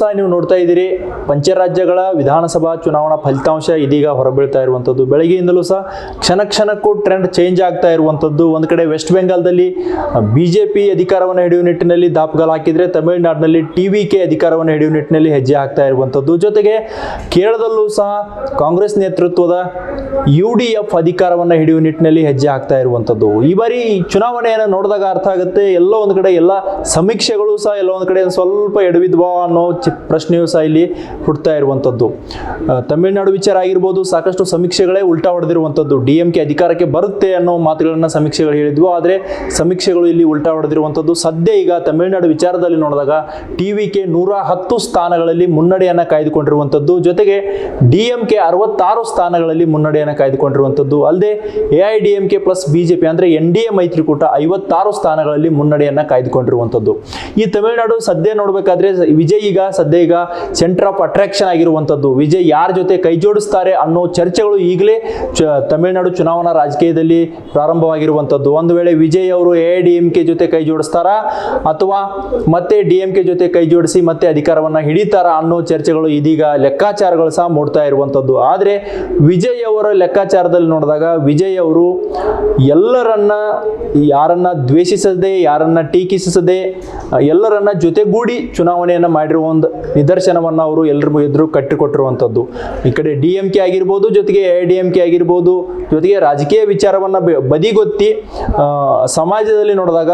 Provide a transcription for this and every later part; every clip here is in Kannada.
ಸಹ ನೀವು ನೋಡ್ತಾ ಇದ್ದೀರಿ ಪಂಚರಾಜ್ಯಗಳ ವಿಧಾನಸಭಾ ಚುನಾವಣಾ ಫಲಿತಾಂಶ ಇದೀಗ ಹೊರಬೀಳ್ತಾ ಇರುವಂಥದ್ದು. ಬೆಳಗ್ಗೆಯಿಂದಲೂ ಸಹ ಕ್ಷಣಕ್ಕೂ ಟ್ರೆಂಡ್ ಚೇಂಜ್ ಆಗ್ತಾ ಇರುವಂಥದ್ದು. ಒಂದು ಕಡೆ ವೆಸ್ಟ್ ಬೆಂಗಾಲ್ದಲ್ಲಿ ಬಿಜೆಪಿ ಅಧಿಕಾರವನ್ನು ಹಿಡಿಯುವ ನಿಟ್ಟಿನಲ್ಲಿ ದಾಪುಗಾಲು ಹಾಕಿದರೆ, ತಮಿಳುನಾಡಿನಲ್ಲಿ ಟಿವಿಕೆ ಅಧಿಕಾರವನ್ನು ಹಿಡಿಯುವ ನಿಟ್ಟಿನಲ್ಲಿ ಹೆಜ್ಜೆ ಹಾಕ್ತಾ ಇರುವಂಥದ್ದು. ಜೊತೆಗೆ ಕೇರಳದಲ್ಲೂ ಸಹ ಕಾಂಗ್ರೆಸ್ ನೇತೃತ್ವದ UDF ಅಧಿಕಾರವನ್ನು ಹಿಡಿಯುವ ನಿಟ್ಟಿನಲ್ಲಿ ಹೆಜ್ಜೆ ಹಾಕ್ತಾ ಇರುವಂಥದ್ದು. ಈ ಬಾರಿ ಚುನಾವಣೆಯನ್ನು ನೋಡಿದಾಗ ಅರ್ಥ ಆಗುತ್ತೆ, ಎಲ್ಲೋ ಒಂದು ಕಡೆ ಎಲ್ಲ ಸಮೀಕ್ಷೆಗಳು ಸಹ ಎಲ್ಲೋ ಒಂದು ಕಡೆ ಸ್ವಲ್ಪ ಎಡವಿದ್ವಾ ಅನ್ನೋ ಪ್ರಶ್ನೆಯೂ ಸಹ ಇಲ್ಲಿ ಹುಡ್ತಾ ಇರುವಂಥದ್ದು. ತಮಿಳುನಾಡು ವಿಚಾರ ಆಗಿರ್ಬೋದು, ಸಾಕಷ್ಟು ಸಮೀಕ್ಷೆಗಳೇ ಉಲ್ಟಾ ಹೊಡೆದಿರುವಂಥದ್ದು. DMK ಅಧಿಕಾರಕ್ಕೆ ಬರುತ್ತೆ ಅನ್ನೋ ಮಾತುಗಳನ್ನ ಸಮೀಕ್ಷೆಗಳು ಹೇಳಿದ್ವು, ಆದರೆ ಸಮೀಕ್ಷೆಗಳು ಇಲ್ಲಿ ಉಲ್ಟಾ ಹೊಡೆದಿರುವಂಥದ್ದು. ಸದ್ಯ ಈಗ ತಮಿಳುನಾಡು ವಿಚಾರದಲ್ಲಿ ನೋಡಿದಾಗ TVK 110 ಸ್ಥಾನಗಳಲ್ಲಿ ಮುನ್ನಡೆಯನ್ನು ಕಾಯ್ದುಕೊಂಡಿರುವಂಥದ್ದು. ಜೊತೆಗೆ DMK 66 ಸ್ಥಾನಗಳಲ್ಲಿ ಮುನ್ನಡೆಯನ್ನು ಕಾಯ್ದುಕೊಂಡಿರುವಂಥದ್ದು. ಅಲ್ಲದೆ AIDMK ಪ್ಲಸ್ BJP ಅಂದರೆ NDA ಮೈತ್ರಿಕೂಟ 56 ಸ್ಥಾನಗಳಲ್ಲಿ ಮುನ್ನಡೆಯನ್ನು ಕಾಯ್ದುಕೊಂಡಿರುವಂಥದ್ದು. ಈ ತಮಿಳುನಾಡು ಸದ್ಯ ನೋಡಬೇಕಾದ್ರೆ ವಿಜಯ್ ಈಗ ಸೆಂಟರ್ ಆಫ್ ಅಟ್ರಾಕ್ಷನ್ ಆಗಿರುವಂಥದ್ದು. ವಿಜಯ್ ಯಾರ ಜೊತೆ ಕೈ ಜೋಡಿಸ್ತಾರೆ ಅನ್ನೋ ಚರ್ಚೆಗಳು ಈಗಲೇ ತಮಿಳುನಾಡು ಚುನಾವಣಾ ರಾಜಕೀಯದಲ್ಲಿ ಪ್ರಾರಂಭವಾಗಿರುವಂಥದ್ದು. ಒಂದು ವೇಳೆ ವಿಜಯ್ ಅವರು AIDMK ಜೊತೆ ಕೈ ಜೋಡಿಸ್ತಾರಾ ಅಥವಾ ಮತ್ತೆ DMK ಜೊತೆ ಕೈ ಜೋಡಿಸಿ ಮತ್ತೆ ಅಧಿಕಾರವನ್ನು ಹಿಡಿತಾರಾ ಅನ್ನೋ ಚರ್ಚೆಗಳು ಇದೀಗ ಲೆಕ್ಕಾಚಾರಗಳು ಸಹ ಮೂಡ್ತಾ ಇರುವಂಥದ್ದು. ಆದರೆ ವಿಜಯ್ ಅವರ ಲೆಕ್ಕಾಚಾರದಲ್ಲಿ ನೋಡಿದಾಗ ವಿಜಯ್ ಅವರು ಯಾರನ್ನ ದ್ವೇಷಿಸದೆ, ಯಾರನ್ನ ಟೀಕಿಸದೆ, ಎಲ್ಲರನ್ನ ಜೊತೆಗೂಡಿ ಚುನಾವಣೆಯನ್ನು ಮಾಡಿರುವ ಒಂದು ನಿದರ್ಶನವನ್ನು ಅವರು ಎಲ್ಲರ ಎದುರು ಕಟ್ಟಿಕೊಟ್ಟಿರುವಂಥದ್ದು. ಈ ಕಡೆ DMK ಆಗಿರ್ಬೋದು, ಜೊತೆಗೆ AIDMK ಆಗಿರ್ಬೋದು, ಜೊತೆಗೆ ರಾಜಕೀಯ ವಿಚಾರವನ್ನು ಬದಿಗೊತ್ತಿ ಸಮಾಜದಲ್ಲಿ ನೋಡಿದಾಗ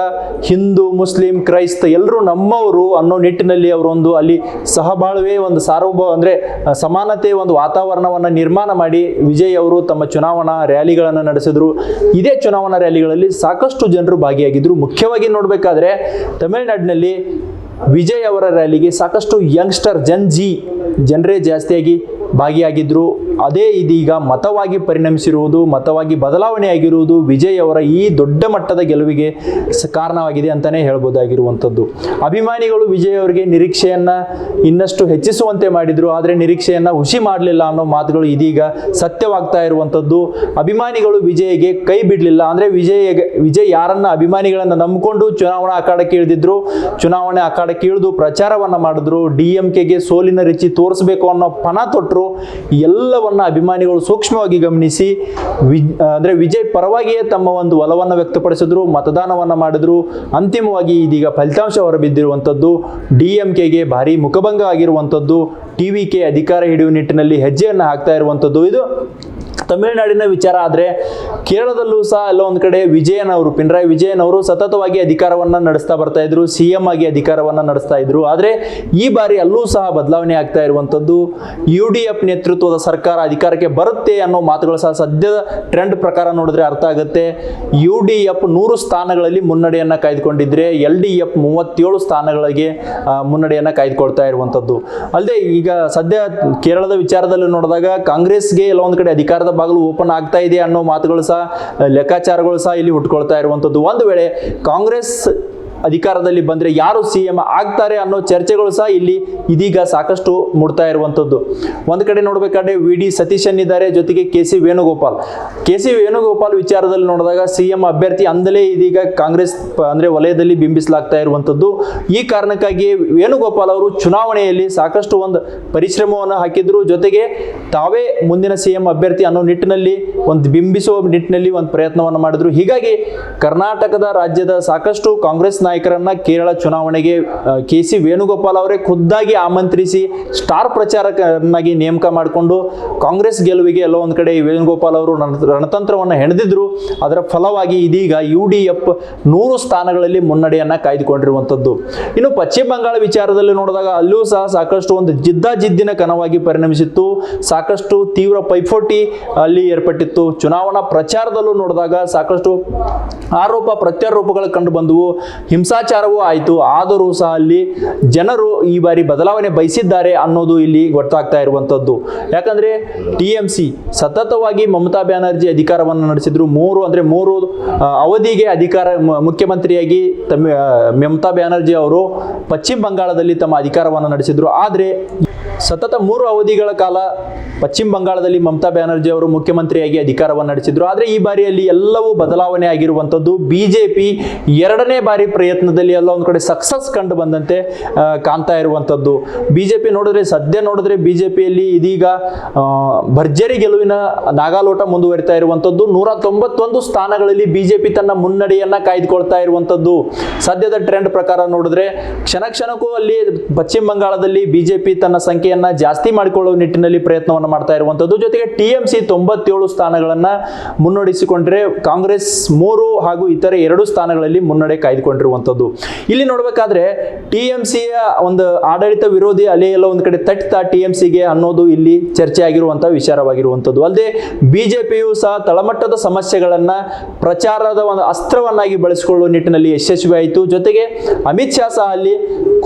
ಹಿಂದೂ, ಮುಸ್ಲಿಂ, ಕ್ರೈಸ್ತ ಎಲ್ಲರೂ ನಮ್ಮವರು ಅನ್ನೋ ನಿಟ್ಟಿನಲ್ಲಿ ಅವರೊಂದು ಅಲ್ಲಿ ಸಹಬಾಳ್ವೆ, ಒಂದು ಅಂದರೆ ಸಮಾನತೆ ಒಂದು ವಾತಾವರಣವನ್ನು ನಿರ್ಮಾಣ ಮಾಡಿ ವಿಜಯ್ ಅವರು ತಮ್ಮ ಚುನಾವಣಾ ರ್ಯಾಲಿಗಳನ್ನು ನಡೆಸಿದ್ರು. ಇದೇ ಚುನಾವಣಾ ರ್ಯಾಲಿಗಳಲ್ಲಿ ಸಾಕಷ್ಟು ಜನರು ಭಾಗಿಯಾಗಿದ್ರು. ಮುಖ್ಯವಾಗಿ ನೋಡಬೇಕಾದ್ರೆ ತಮಿಳುನಾಡಿನಲ್ಲಿ ವಿಜಯ್ ಅವರ ರ್ಯಾಲಿಗೆ ಸಾಕಷ್ಟು ಯಂಗ್ಸ್ಟರ್ ಜನರೇ ಜಾಸ್ತಿಯಾಗಿ ಭಾಗಿಯಾಗಿದ್ರು. ಅದೇ ಇದೀಗ ಮತವಾಗಿ ಪರಿಣಮಿಸಿರುವುದು, ಮತವಾಗಿ ಬದಲಾವಣೆ ಆಗಿರುವುದು ವಿಜಯ್ ಅವರ ಈ ದೊಡ್ಡ ಮಟ್ಟದ ಗೆಲುವಿಗೆ ಕಾರಣವಾಗಿದೆ ಅಂತಾನೆ ಹೇಳ್ಬೋದಾಗಿರುವಂಥದ್ದು. ಅಭಿಮಾನಿಗಳು ವಿಜಯ್ ಅವರಿಗೆ ನಿರೀಕ್ಷೆಯನ್ನ ಇನ್ನಷ್ಟು ಹೆಚ್ಚಿಸುವಂತೆ ಮಾಡಿದ್ರು, ಆದರೆ ನಿರೀಕ್ಷೆಯನ್ನ ಹುಸಿ ಮಾಡಲಿಲ್ಲ ಅನ್ನೋ ಮಾತುಗಳು ಇದೀಗ ಸತ್ಯವಾಗ್ತಾ ಇರುವಂಥದ್ದು. ಅಭಿಮಾನಿಗಳು ವಿಜಯ್ಗೆ ಕೈ ಬಿಡಲಿಲ್ಲ. ಅಂದ್ರೆ ವಿಜಯ್ ಯಾರನ್ನ ಅಭಿಮಾನಿಗಳನ್ನ ನಂಬಿಕೊಂಡು ಚುನಾವಣಾ ಅಖಾಡಕ್ಕೆ ಇಳಿದಿದ್ರು, ಚುನಾವಣೆ ಅಖಾಡಕ್ಕೆ ಇಳಿದು ಪ್ರಚಾರವನ್ನ ಮಾಡಿದ್ರು, DMKಗೆ ಸೋಲಿನ ರುಚಿ ತೋರಿಸಬೇಕು ಅನ್ನೋ ಪಣ ತೊಟ್ಟರು. ಎಲ್ಲವನ್ನ ಅಭಿಮಾನಿಗಳು ಸೂಕ್ಷ್ಮವಾಗಿ ಗಮನಿಸಿ ಅಂದ್ರೆ ವಿಜಯ್ ಪರವಾಗಿಯೇ ತಮ್ಮ ಒಂದು ಒಲವನ್ನು ವ್ಯಕ್ತಪಡಿಸಿದ್ರು, ಮತದಾನವನ್ನ ಮಾಡಿದ್ರು. ಅಂತಿಮವಾಗಿ ಇದೀಗ ಫಲಿತಾಂಶ ಹೊರಬಿದ್ದಿರುವಂಥದ್ದು DMKಗೆ ಭಾರಿ ಮುಖಭಂಗ ಆಗಿರುವಂಥದ್ದು. TVK ಅಧಿಕಾರ ಹಿಡಿಯುವ ನಿಟ್ಟಿನಲ್ಲಿ ಹೆಜ್ಜೆಯನ್ನು ಹಾಕ್ತಾ ಇರುವಂಥದ್ದು. ಇದು ತಮಿಳುನಾಡಿನ ವಿಚಾರ. ಆದರೆ ಕೇರಳದಲ್ಲೂ ಸಹ ಎಲ್ಲ ಒಂದು ಕಡೆ ಪಿಣರಾಯಿ ವಿಜಯನ್ ಅವರು ಸತತವಾಗಿ ಅಧಿಕಾರವನ್ನ ನಡೆಸ್ತಾ ಬರ್ತಾ ಇದ್ರು, CM ಆಗಿ ಅಧಿಕಾರವನ್ನ ನಡೆಸ್ತಾ ಇದ್ರು. ಆದರೆ ಈ ಬಾರಿ ಅಲ್ಲೂ ಸಹ ಬದಲಾವಣೆ ಆಗ್ತಾ ಇರುವಂಥದ್ದು. UDF ನೇತೃತ್ವದ ಸರ್ಕಾರ ಅಧಿಕಾರಕ್ಕೆ ಬರುತ್ತೆ ಅನ್ನೋ ಮಾತುಗಳು ಸಹ ಸದ್ಯದ ಟ್ರೆಂಡ್ ಪ್ರಕಾರ ನೋಡಿದ್ರೆ ಅರ್ಥ ಆಗುತ್ತೆ. UDF 100 ಸ್ಥಾನಗಳಲ್ಲಿ ಮುನ್ನಡೆಯನ್ನ ಕಾಯ್ದುಕೊಂಡಿದ್ರೆ LDF 37 ಸ್ಥಾನಗಳಿಗೆ ಮುನ್ನಡೆಯನ್ನ ಕಾಯ್ದುಕೊಳ್ತಾ ಇರುವಂಥದ್ದು. ಅಲ್ಲದೆ ಈಗ ಸದ್ಯ ಕೇರಳದ ವಿಚಾರದಲ್ಲಿ ನೋಡಿದಾಗ ಕಾಂಗ್ರೆಸ್ಗೆ ಎಲ್ಲ ಒಂದು ಕಡೆ ಅಧಿಕಾರದ ಬಾಗಿಲು ಓಪನ್ ಆಗ್ತಾ ಇದೆ ಅನ್ನೋ ಮಾತುಗಳು ಸಹ ಲೆಕ್ಕಾಚಾರಗಳು ಸಹ ಇಲ್ಲಿ ಹುಟ್ಕೊಳ್ತಾ ಇರುವಂಥದ್ದು. ಒಂದು ವೇಳೆ ಕಾಂಗ್ರೆಸ್ ಅಧಿಕಾರದಲ್ಲಿ ಬಂದರೆ ಯಾರು CM ಆಗ್ತಾರೆ ಅನ್ನೋ ಚರ್ಚೆಗಳು ಸಹ ಇಲ್ಲಿ ಇದೀಗ ಸಾಕಷ್ಟು ಮೂಡ್ತಾ ಇರುವಂಥದ್ದು. ಒಂದು ಕಡೆ ನೋಡಬೇಕಾದ್ರೆ VD ಸತೀಶನ್ ಇದ್ದಾರೆ, ಜೊತೆಗೆ KC ವೇಣುಗೋಪಾಲ್ ವಿಚಾರದಲ್ಲಿ ನೋಡಿದಾಗ CM ಅಭ್ಯರ್ಥಿ ಅಂದಲೇ ಇದೀಗ ಕಾಂಗ್ರೆಸ್ ಅಂದ್ರೆ ವಲಯದಲ್ಲಿ ಬಿಂಬಿಸಲಾಗ್ತಾ ಇರುವಂಥದ್ದು. ಈ ಕಾರಣಕ್ಕಾಗಿ ವೇಣುಗೋಪಾಲ್ ಅವರು ಚುನಾವಣೆಯಲ್ಲಿ ಸಾಕಷ್ಟು ಒಂದು ಪರಿಶ್ರಮವನ್ನು ಹಾಕಿದ್ರು, ಜೊತೆಗೆ ತಾವೇ ಮುಂದಿನ CM ಅಭ್ಯರ್ಥಿ ಅನ್ನೋ ನಿಟ್ಟಿನಲ್ಲಿ ಬಿಂಬಿಸುವ ನಿಟ್ಟಿನಲ್ಲಿ ಒಂದು ಪ್ರಯತ್ನವನ್ನು ಮಾಡಿದ್ರು. ಹೀಗಾಗಿ ಕರ್ನಾಟಕದ ರಾಜ್ಯದ ಸಾಕಷ್ಟು ಕಾಂಗ್ರೆಸ್ ನಾಯಕರನ್ನ ಕೇರಳ ಚುನಾವಣೆಗೆ KC ವೇಣುಗೋಪಾಲ್ ಅವರೇ ಖುದ್ದಾಗಿ ಆಮಂತ್ರಿಸಿ ಸ್ಟಾರ್ ಪ್ರಚಾರಕರನ್ನಾಗಿ ನೇಮಕ ಮಾಡಿಕೊಂಡು ಕಾಂಗ್ರೆಸ್ ಗೆಲುವಿಗೆ ಎಲ್ಲೋ ಒಂದು ಕಡೆ ವೇಣುಗೋಪಾಲ್ ಅವರು ರಣತಂತ್ರವನ್ನು ಹೆಣೆದಿದ್ರು. ಅದರ ಫಲವಾಗಿ ಇದೀಗ UDF 100 ಸ್ಥಾನಗಳಲ್ಲಿ ಮುನ್ನಡೆಯನ್ನ ಕಾಯ್ದುಕೊಂಡಿರುವಂಥದ್ದು. ಇನ್ನು ಪಶ್ಚಿಮ ಬಂಗಾಳ ವಿಚಾರದಲ್ಲಿ ನೋಡಿದಾಗ ಅಲ್ಲೂ ಸಹ ಸಾಕಷ್ಟು ಒಂದು ಜಿದ್ದಿನ ಕಣವಾಗಿ ಪರಿಣಮಿಸಿತ್ತು, ಸಾಕಷ್ಟು ತೀವ್ರ ಪೈಪೋಟಿ ಅಲ್ಲಿ ಏರ್ಪಟ್ಟಿತ್ತು. ಚುನಾವಣಾ ಪ್ರಚಾರದಲ್ಲೂ ನೋಡಿದಾಗ ಸಾಕಷ್ಟು ಆರೋಪ ಪ್ರತ್ಯಾರೋಪಗಳು ಕಂಡು ಬಂದವು, ಹಿಂಸಾಚಾರವೂ ಆಯಿತು. ಆದರೂ ಸಹ ಅಲ್ಲಿ ಜನರು ಈ ಬಾರಿ ಬದಲಾವಣೆ ಬಯಸಿದ್ದಾರೆ ಅನ್ನೋದು ಇಲ್ಲಿ ಗೊತ್ತಾಗ್ತಾ ಇರುವಂಥದ್ದು. ಯಾಕಂದ್ರೆ TMC ಸತತವಾಗಿ ಮಮತಾ ಬ್ಯಾನರ್ಜಿ ಅಧಿಕಾರವನ್ನು ನಡೆಸಿದ್ರು. ಮೂರು ಅವಧಿಗೆ ಮುಖ್ಯಮಂತ್ರಿಯಾಗಿ ಮಮತಾ ಬ್ಯಾನರ್ಜಿ ಅವರು ಪಶ್ಚಿಮ ಬಂಗಾಳದಲ್ಲಿ ತಮ್ಮ ಅಧಿಕಾರವನ್ನು ನಡೆಸಿದ್ರು. ಆದರೆ ಸತತ 3 ಅವಧಿಗಳ ಕಾಲ ಪಶ್ಚಿಮ ಬಂಗಾಳದಲ್ಲಿ ಮಮತಾ ಬ್ಯಾನರ್ಜಿ ಅವರು ಮುಖ್ಯಮಂತ್ರಿಯಾಗಿ ಅಧಿಕಾರವನ್ನು ನಡೆಸಿದ್ರು. ಆದರೆ ಈ ಬಾರಿಯಲ್ಲಿ ಎಲ್ಲವೂ ಬದಲಾವಣೆ ಆಗಿರುವಂಥದ್ದು. ಬಿಜೆಪಿ 2ನೇ ಬಾರಿ ಪ್ರಯತ್ನದಲ್ಲಿ ಎಲ್ಲ ಒಂದು ಕಡೆ ಸಕ್ಸಸ್ ಕಂಡು ಬಂದಂತೆ ಕಾಣ್ತಾ ಇರುವಂಥದ್ದು. ಬಿಜೆಪಿ ಸದ್ಯ ನೋಡಿದ್ರೆ ಬಿಜೆಪಿಯಲ್ಲಿ ಇದೀಗ ಭರ್ಜರಿ ಗೆಲುವಿನ ನಾಗಾಲೋಟ ಮುಂದುವರಿತಾ ಇರುವಂಥದ್ದು. 191 ಸ್ಥಾನಗಳಲ್ಲಿ ಬಿಜೆಪಿ ತನ್ನ ಮುನ್ನಡೆಯನ್ನ ಕಾಯ್ದುಕೊಳ್ತಾ ಇರುವಂಥದ್ದು. ಸದ್ಯದ ಟ್ರೆಂಡ್ ಪ್ರಕಾರ ನೋಡಿದ್ರೆ ಕ್ಷಣಕ್ಕೂ ಅಲ್ಲಿ ಪಶ್ಚಿಮ ಬಂಗಾಳದಲ್ಲಿ ಬಿಜೆಪಿ ತನ್ನ ಸಂಖ್ಯೆಯನ್ನ ಜಾಸ್ತಿ ಮಾಡಿಕೊಳ್ಳುವ ನಿಟ್ಟಿನಲ್ಲಿ ಪ್ರಯತ್ನವನ್ನು ಮಾಡ್ತಾ ಇರುವಂಥದ್ದು. ಜೊತೆಗೆ ಟಿಎಂಸಿ 97 ಸ್ಥಾನಗಳನ್ನ ಮುನ್ನಡೆಸಿಕೊಂಡ್ರೆ ಕಾಂಗ್ರೆಸ್ 3 ಹಾಗೂ ಇತರೆ 2 ಸ್ಥಾನಗಳಲ್ಲಿ ಮುನ್ನಡೆ ಕಾಯ್ದುಕೊಂಡಿರುವಂಥದ್ದು. ಇಲ್ಲಿ ನೋಡಬೇಕಾದ್ರೆ ಟಿಎಂಸಿಯ ಒಂದು ಆಡಳಿತ ವಿರೋಧಿ ಅಲೆ ಎಲ್ಲ ಒಂದು ಕಡೆ ತಟ್ತಾ ಟಿಎಂಸಿಗೆ ಅನ್ನೋದು ಇಲ್ಲಿ ಚರ್ಚೆ ಆಗಿರುವಂತಹ ವಿಚಾರವಾಗಿರುವಂಥದ್ದು. ಅಲ್ಲದೆ ಬಿಜೆಪಿಯು ಸಹ ತಳಮಟ್ಟದ ಸಮಸ್ಯೆಗಳನ್ನ ಪ್ರಚಾರದ ಒಂದು ಅಸ್ತ್ರವನ್ನಾಗಿ ಬಳಸಿಕೊಳ್ಳುವ ನಿಟ್ಟಿನಲ್ಲಿ ಯಶಸ್ವಿ ಆಯಿತು. ಜೊತೆಗೆ ಅಮಿತ್ ಶಾ ಸಹ ಅಲ್ಲಿ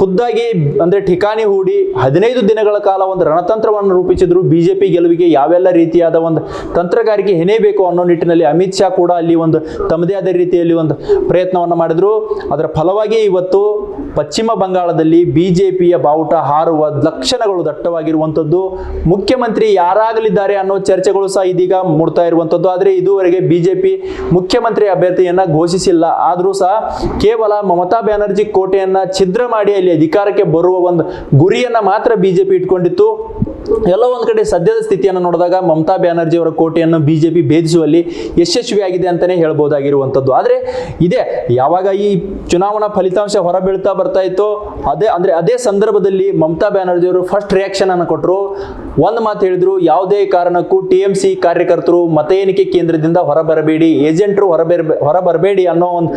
ಖುದ್ದಾಗಿ ಅಂದ್ರೆ ಠಿಕಾಣಿ ಹೂಡಿ 15 ದಿನಗಳ ಕಾಲ ಒಂದು ರಣತಂತ್ರವನ್ನು ರೂಪಿಸಿದ್ರು. ಬಿಜೆಪಿ ಗೆಲುವಿಗೆ ಯಾವೆಲ್ಲ ರೀತಿಯಾದ ಒಂದು ತಂತ್ರಗಾರಿಕೆ ಹೆಣೆಯಬೇಕು ಅನ್ನೋ ನಿಟ್ಟಿನಲ್ಲಿ ಅಮಿತ್ ಶಾ ಕೂಡ ಅಲ್ಲಿ ಒಂದು ತಮ್ಮದೇ ಆದ ರೀತಿಯಲ್ಲಿ ಒಂದು ಪ್ರಯತ್ನವನ್ನು ಮಾಡಿದ್ರು. ಅದರ ಫಲವಾಗಿ ಇವತ್ತು ಪಶ್ಚಿಮ ಬಂಗಾಳದಲ್ಲಿ ಬಿಜೆಪಿಯ ಬಾವುಟ ಹಾರುವ ಲಕ್ಷಣಗಳು ದಟ್ಟವಾಗಿರುವಂಥದ್ದು. ಮುಖ್ಯಮಂತ್ರಿ ಯಾರಾಗಲಿದ್ದಾರೆ ಅನ್ನೋ ಚರ್ಚೆಗಳು ಸಹ ಇದೀಗ ಮೂಡ್ತಾ ಇರುವಂಥದ್ದು. ಆದರೆ ಇದುವರೆಗೆ ಬಿಜೆಪಿ ಮುಖ್ಯಮಂತ್ರಿ ಅಭ್ಯರ್ಥಿಯನ್ನ ಘೋಷಿಸಿಲ್ಲ. ಆದರೂ ಸಹ ಕೇವಲ ಮಮತಾ ಬ್ಯಾನರ್ಜಿ ಕೋಟೆಯನ್ನ ಛಿದ್ರ ಮಾಡಿ ಅಲ್ಲಿ ಅಧಿಕಾರಕ್ಕೆ ಬರುವ ಒಂದು ಗುರಿಯನ್ನ ಮಾತ್ರ ಬಿಜೆಪಿ ಇಟ್ಕೊಂಡಿತ್ತು. ಎಲ್ಲ ಒಂದು ಕಡೆ ಸದ್ಯದ ಸ್ಥಿತಿಯನ್ನು ನೋಡಿದಾಗ ಮಮತಾ ಬ್ಯಾನರ್ಜಿ ಅವರ ಕೋಟೆಯನ್ನು ಬಿಜೆಪಿ ಭೇದಿಸುವಲ್ಲಿ ಯಶಸ್ವಿಯಾಗಿದೆ ಅಂತಾನೆ ಹೇಳ್ಬೋದಾಗಿರುವಂಥದ್ದು. ಆದರೆ ಇದೆ ಯಾವಾಗ ಈ ಚುನಾವಣಾ ಫಲಿತಾಂಶ ಹೊರಬೀಳ್ತಾ ಬರ್ತಾ ಇತ್ತು ಅದೇ ಸಂದರ್ಭದಲ್ಲಿ ಮಮತಾ ಬ್ಯಾನರ್ಜಿ ಅವರು ಫಸ್ಟ್ ರಿಯಾಕ್ಷನ್ ಅನ್ನು ಕೊಟ್ಟರು. ಒಂದು ಮಾತು ಹೇಳಿದ್ರು, ಯಾವುದೇ ಕಾರಣಕ್ಕೂ ಟಿಎಂಸಿ ಕಾರ್ಯಕರ್ತರು ಮತ ಎಣಿಕೆ ಕೇಂದ್ರದಿಂದ ಹೊರಬರಬೇಡಿ, ಏಜೆಂಟರು ಹೊರಬರಬೇಡಿ ಅನ್ನೋ ಒಂದು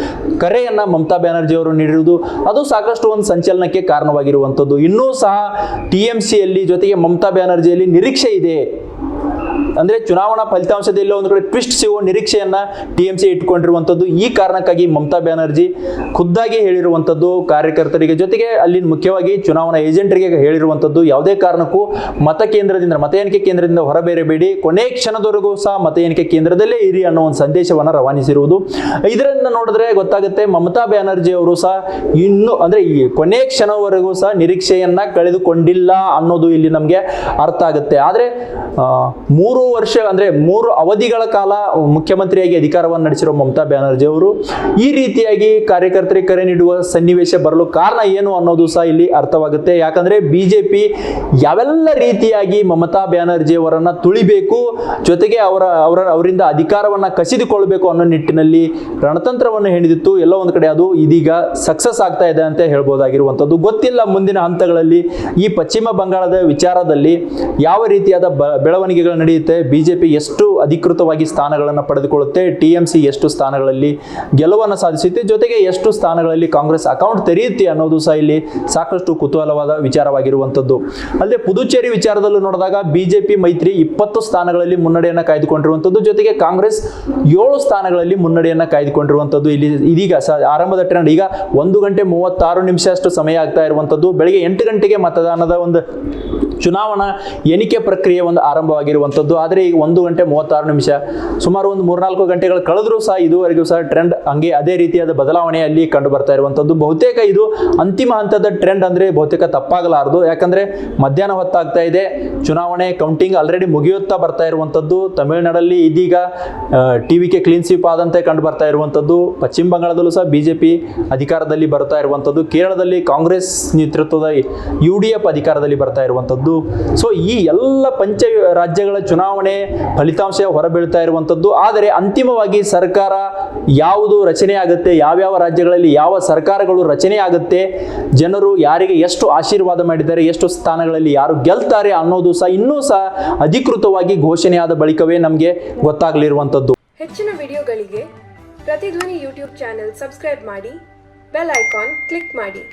ಕರೆಯನ್ನ ಮಮತಾ ಬ್ಯಾನರ್ಜಿ ಅವರು ನೀಡಿರುವುದು ಅದು ಸಾಕಷ್ಟು ಒಂದು ಸಂಚಲನಕ್ಕೆ ಕಾರಣವಾಗಿರುವಂಥದ್ದು. ಇನ್ನೂ ಸಹ ಟಿಎಂಸಿಯಲ್ಲಿ ಜೊತೆಗೆ ಮಮತಾ ಬ್ಯಾನರ್ಜಿಯಲ್ಲಿ ನಿರೀಕ್ಷೆ ಇದೆ. ಅಂದ್ರೆ ಚುನಾವಣಾ ಫಲಿತಾಂಶದಲ್ಲಿ ಒಂದು ಕಡೆ ಟ್ವಿಸ್ಟ್ ಸಿಗುವ ನಿರೀಕ್ಷೆಯನ್ನ ಟಿಎಂಸಿ ಇಟ್ಕೊಂಡಿರುವಂಥದ್ದು. ಈ ಕಾರಣಕ್ಕಾಗಿ ಮಮತಾ ಬ್ಯಾನರ್ಜಿ ಖುದ್ದಾಗಿ ಹೇಳಿರುವಂಥದ್ದು ಕಾರ್ಯಕರ್ತರಿಗೆ, ಜೊತೆಗೆ ಅಲ್ಲಿ ಮುಖ್ಯವಾಗಿ ಚುನಾವಣಾ ಏಜೆಂಟರಿಗೆ ಹೇಳಿರುವಂಥದ್ದು, ಯಾವುದೇ ಕಾರಣಕ್ಕೂ ಮತ ಎಣಿಕೆ ಕೇಂದ್ರದಿಂದ ಹೊರಬೇರಬೇಡಿ, ಕೊನೆ ಕ್ಷಣದವರೆಗೂ ಸಹ ಮತ ಎಣಿಕೆ ಕೇಂದ್ರದಲ್ಲೇ ಇರಿ ಅನ್ನೋ ಒಂದು ಸಂದೇಶವನ್ನು ರವಾನಿಸಿರುವುದು. ಇದರಿಂದ ನೋಡಿದ್ರೆ ಗೊತ್ತಾಗುತ್ತೆ ವರ್ಷ ಬ್ಯಾನರ್ಜಿ ಅವರು ಸಹ ಇನ್ನು ಅಂದ್ರೆ ಈ ಕೊನೆ ಕ್ಷಣವರೆಗೂ ಸಹ ನಿರೀಕ್ಷೆಯನ್ನ ಕಳೆದುಕೊಂಡಿಲ್ಲ ಅನ್ನೋದು ಇಲ್ಲಿ ನಮಗೆ ಅರ್ಥ ಆಗುತ್ತೆ. ಆದ್ರೆ 3 ಅವಧಿಗಳ ಕಾಲ ಮುಖ್ಯಮಂತ್ರಿಯಾಗಿ ಅಧಿಕಾರವನ್ನು ನಡೆಸಿರುವ ಮಮತಾ ಬ್ಯಾನರ್ಜಿ ಅವರು ಈ ರೀತಿಯಾಗಿ ಕಾರ್ಯಕರ್ತರಿಗೆ ಕರೆ ನೀಡುವ ಸನ್ನಿವೇಶ ಬರಲು ಕಾರಣ ಏನು ಅನ್ನೋದು ಸಹ ಇಲ್ಲಿ ಅರ್ಥವಾಗುತ್ತೆ. ಯಾಕಂದ್ರೆ ಬಿಜೆಪಿ ಯಾವೆಲ್ಲ ರೀತಿಯಾಗಿ ಮಮತಾ ಬ್ಯಾನರ್ಜಿ ಅವರನ್ನ ತುಳಿಬೇಕು, ಜೊತೆಗೆ ಅವರಿಂದ ಅಧಿಕಾರವನ್ನ ಕಸಿದುಕೊಳ್ಳಬೇಕು ಅನ್ನೋ ನಿಟ್ಟಿನಲ್ಲಿ ರಣತಂತ್ರವನ್ನು ಹೆಣೆದಿತ್ತು. ಎಲ್ಲ ಒಂದು ಕಡೆ ಅದು ಇದೀಗ ಸಕ್ಸಸ್ ಆಗ್ತಾ ಇದೆ ಅಂತ ಹೇಳ್ಬೋದಾಗಿರುವಂಥದ್ದು. ಗೊತ್ತಿಲ್ಲ ಮುಂದಿನ ಹಂತಗಳಲ್ಲಿ ಈ ಪಶ್ಚಿಮ ಬಂಗಾಳದ ವಿಚಾರದಲ್ಲಿ ಯಾವ ರೀತಿಯಾದ ಬೆಳವಣಿಗೆಗಳು ನಡೆಯುತ್ತೆ, ಬಿಜೆಪಿ ಎಷ್ಟು ಅಧಿಕೃತವಾಗಿ ಸ್ಥಾನಗಳನ್ನು ಪಡೆದುಕೊಳ್ಳುತ್ತೆ, ಟಿಎಂಸಿ ಎಷ್ಟು ಸ್ಥಾನಗಳಲ್ಲಿ ಗೆಲುವನ್ನು ಸಾಧಿಸುತ್ತೆ, ಜೊತೆಗೆ ಎಷ್ಟು ಸ್ಥಾನಗಳಲ್ಲಿ ಕಾಂಗ್ರೆಸ್ ಅಕೌಂಟ್ ತೆರೆಯುತ್ತೆ ಅನ್ನೋದು ಸಹ ಇಲ್ಲಿ ಸಾಕಷ್ಟು ಕುತೂಹಲವಾದ ವಿಚಾರವಾಗಿರುವಂಥದ್ದು. ಅಲ್ಲದೆ ಪುದುಚೇರಿ ವಿಚಾರದಲ್ಲೂ ನೋಡಿದಾಗ ಬಿಜೆಪಿ ಮೈತ್ರಿ 20 ಸ್ಥಾನಗಳಲ್ಲಿ ಮುನ್ನಡೆಯನ್ನು ಕಾಯ್ದುಕೊಂಡಿರುವಂಥದ್ದು, ಜೊತೆಗೆ ಕಾಂಗ್ರೆಸ್ 7 ಸ್ಥಾನಗಳಲ್ಲಿ ಮುನ್ನಡೆಯನ್ನು ಕಾಯ್ದುಕೊಂಡಿರುವಂಥದ್ದು. ಇಲ್ಲಿ ಇದೀಗ ಆರಂಭದ ಟ್ರೆಂಡ್ ಈಗ 1 ಗಂಟೆ 36 ನಿಮಿಷ ಅಷ್ಟು ಸಮಯ ಆಗ್ತಾ ಇರುವಂಥದ್ದು. ಬೆಳಗ್ಗೆ 8 ಗಂಟೆಗೆ ಮತದಾನದ ಒಂದು ಚುನಾವಣಾ ಎಣಿಕೆ ಪ್ರಕ್ರಿಯೆ ಒಂದು ಆರಂಭವಾಗಿರುವಂಥದ್ದು. ಆದರೆ ಈಗ 1 ಗಂಟೆ 36 ನಿಮಿಷ ಸುಮಾರು ಒಂದು 3-4 ಗಂಟೆಗಳು ಕಳೆದರೂ ಸಹ ಇದುವರೆಗೂ ಸಹ ಟ್ರೆಂಡ್ ಹಂಗೆ ಅದೇ ರೀತಿಯಾದ ಬದಲಾವಣೆಯಲ್ಲಿ ಕಂಡು ಬರ್ತಾ ಇರುವಂಥದ್ದು. ಬಹುತೇಕ ಇದು ಅಂತಿಮ ಹಂತದ ಟ್ರೆಂಡ್ ಅಂದ್ರೆ ಬಹುತೇಕ ತಪ್ಪಾಗಲಾರದು. ಯಾಕಂದ್ರೆ ಮಧ್ಯಾಹ್ನ ಹೊತ್ತಾಗ್ತಾ ಇದೆ, ಚುನಾವಣೆ ಕೌಂಟಿಂಗ್ ಆಲ್ರೆಡಿ ಮುಗಿಯುತ್ತಾ ಬರ್ತಾ ಇರುವಂಥದ್ದು. ತಮಿಳುನಾಡಲ್ಲಿ ಇದೀಗ ಟಿವಿಕೆ ಕ್ಲೀನ್ ಸ್ವೀಪ್ ಆದಂತೆ ಕಂಡು ಬರ್ತಾ ಇರುವಂಥದ್ದು. ಪಶ್ಚಿಮ ಬಂಗಾಳದಲ್ಲೂ ಸಹ ಬಿಜೆಪಿ ಅಧಿಕಾರದಲ್ಲಿ ಬರ್ತಾ ಇರುವಂಥದ್ದು. ಕೇರಳದಲ್ಲಿ ಕಾಂಗ್ರೆಸ್ ನೇತೃತ್ವದ UDF ಅಧಿಕಾರದಲ್ಲಿ ಬರ್ತಾ ಇರುವಂಥದ್ದು. ಸೊ ಈ ಎಲ್ಲ ಪಂಚ ರಾಜ್ಯಗಳ ಚುನಾವಣೆ ಫಲಿತಾಂಶ ಹೊರಬೀಳ್ತಾ ಇರುವಂಥದ್ದು. ಆದರೆ ಅಂತಿಮವಾಗಿ ಸರ್ಕಾರ ಯಾವುದು ರಚನೆ ಆಗುತ್ತೆ, ಯಾವ್ಯಾವ ರಾಜ್ಯಗಳಲ್ಲಿ ಯಾವ ಸರ್ಕಾರಗಳು ರಚನೆ ಆಗುತ್ತೆ, ಜನರು ಯಾರಿಗೆ ಎಷ್ಟು ಆಶೀರ್ವಾದ ಮಾಡಿದ್ದಾರೆ, ಎಷ್ಟು ಸ್ಥಾನಗಳಲ್ಲಿ ಯಾರು ಗೆಲ್ತಾರೆ ಅನ್ನೋದು ಸಹ ಇನ್ನೂ ಸಹ ಅಧಿಕೃತವಾಗಿ ಘೋಷಣೆಯಾದ ಬಳಿಕವೇ ನಮಗೆ ಗೊತ್ತಾಗಲಿರುವಂಥದ್ದು. ಹೆಚ್ಚಿನ ವಿಡಿಯೋಗಳಿಗೆ ಪ್ರತಿಧ್ವನಿ ಯೂಟ್ಯೂಬ್ ಚಾನೆಲ್ ಸಬ್ಸ್ಕ್ರೈಬ್ ಮಾಡಿ, ಬೆಲ್ ಐಕಾನ್ ಕ್ಲಿಕ್ ಮಾಡಿ.